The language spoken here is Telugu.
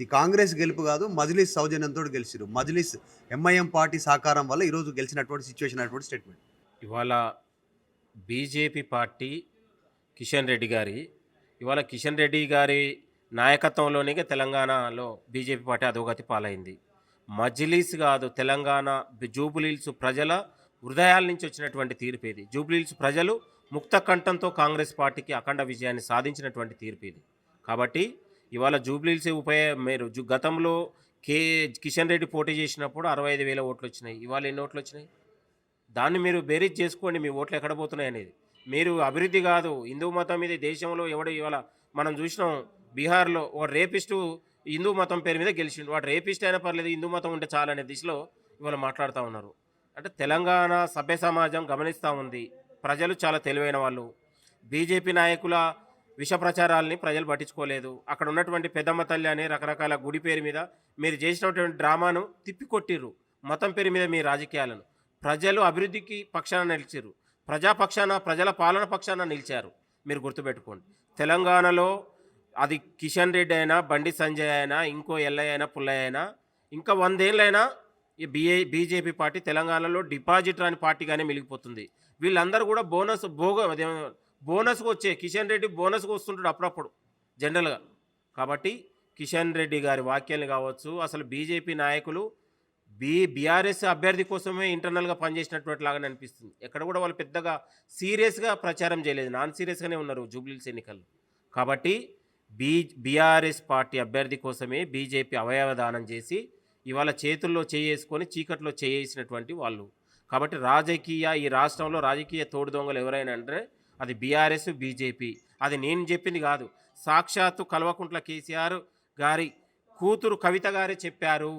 ఇది కాంగ్రెస్ గెలుపు కాదు. మజ్లిస్ సౌజన్యంతోటి గెలిచిర్రు. మజ్లిస్ ఎంఐఎం పార్టీ సహకారం వల్ల ఈరోజు గెలిచినటువంటి సిట్యుయేషన్ అనేటువంటి స్టేట్మెంట్. ఇవాళ బీజేపీ పార్టీ కిషన్ రెడ్డి గారి ఇవాళ కిషన్ రెడ్డి గారి నాయకత్వంలోనే తెలంగాణలో బీజేపీ పార్టీ అధోగతి పాలైంది. మజ్లిస్ కాదు, తెలంగాణ జూబ్లీహిల్స్ ప్రజల హృదయాల నుంచి వచ్చినటువంటి తీర్పు ఇది. జూబ్లీహిల్స్ ప్రజలు ముక్త కంఠంతో కాంగ్రెస్ పార్టీకి అఖండ విజయాన్ని సాధించినటువంటి తీర్పు ఇది. కాబట్టి ఇవాళ జూబ్లీహిల్స్ మీరు గతంలో కే కిషన్ రెడ్డి పోటీ చేసినప్పుడు 65,000 ఓట్లు వచ్చినాయి. ఇవాళ ఎన్ని ఓట్లు వచ్చినాయి? దాన్ని మీరు బేరీజ్ చేసుకోండి, మీ ఓట్లు ఎక్కడ పోతున్నాయి అనేది. మీరు అభివృద్ధి కాదు, హిందూ మతం మీద దేశంలో ఎవడు ఇవాళ మనం చూసినాం. బీహార్లో ఒక రేపిస్టు హిందూ మతం పేరు మీద గెలిచిండు. వాడు రేపిస్ట్ అయినా పర్లేదు, హిందూ మతం ఉంటే చాలనే దిశలో ఇవాళ మాట్లాడుతూ ఉన్నారు. అంటే తెలంగాణ సభ్య సమాజం గమనిస్తూ ఉంది. ప్రజలు చాలా తెలివైన వాళ్ళు. బీజేపీ నాయకుల విష ప్రచారాలని ప్రజలు పట్టించుకోలేదు. అక్కడ ఉన్నటువంటి పెద్దమ్మ తల్లి అనే రకరకాల గుడి పేరు మీద మీరు చేసినటువంటి డ్రామాను తిప్పికొట్టిర్రు. మతం పేరు మీద మీ రాజకీయాలను ప్రజలు అభివృద్ధికి పక్షాన నిలిచారు. ప్రజాపక్షాన, ప్రజల పాలన పక్షాన నిలిచారు. మీరు గుర్తుపెట్టుకోండి. తెలంగాణలో అది కిషన్ రెడ్డి అయినా, బండి సంజయ్ అయినా, ఇంకో ఎల్లయ్య అయినా, పుల్లయ్య అయినా, ఇంకా 100 ఏళ్ళైనా ఈ బీజేపీ పార్టీ తెలంగాణలో డిపాజిట్ రాని పార్టీగానే మిగిలిపోతుంది. వీళ్ళందరూ కూడా బోనస్కి వచ్చే కిషన్ రెడ్డి బోనస్కి వస్తుంటాడు అప్పుడప్పుడు జనరల్గా. కాబట్టి కిషన్ రెడ్డి గారి వాక్యాలు కావచ్చు, అసలు బీజేపీ నాయకులు బీఆర్ఎస్ అభ్యర్థి కోసమే ఇంటర్నల్గా పనిచేసినటువంటి లాగానే అనిపిస్తుంది. ఎక్కడ కూడా వాళ్ళు పెద్దగా సీరియస్గా ప్రచారం చేయలేదు, నాన్ సీరియస్గానే ఉన్నారు జూబ్లీహిల్స్ ఎన్నికల్లో. కాబట్టి బీఆర్ఎస్ పార్టీ అభ్యర్థి కోసమే బీజేపీ అవయవదానం చేసి ఇవాళ చేతుల్లో చేసుకొని చీకట్లో చేసినటువంటి వాళ్ళు. కాబట్టి ఈ రాష్ట్రంలో రాజకీయ తోడు దొంగలు ఎవరైనా అంటే అది బీఆర్ఎస్, బీజేపీ. అది నేను చెప్పింది కాదు, సాక్షాత్తు కల్వకుంట్ల కేసీఆర్ గారి కూతురు కవిత గారే చెప్పారు.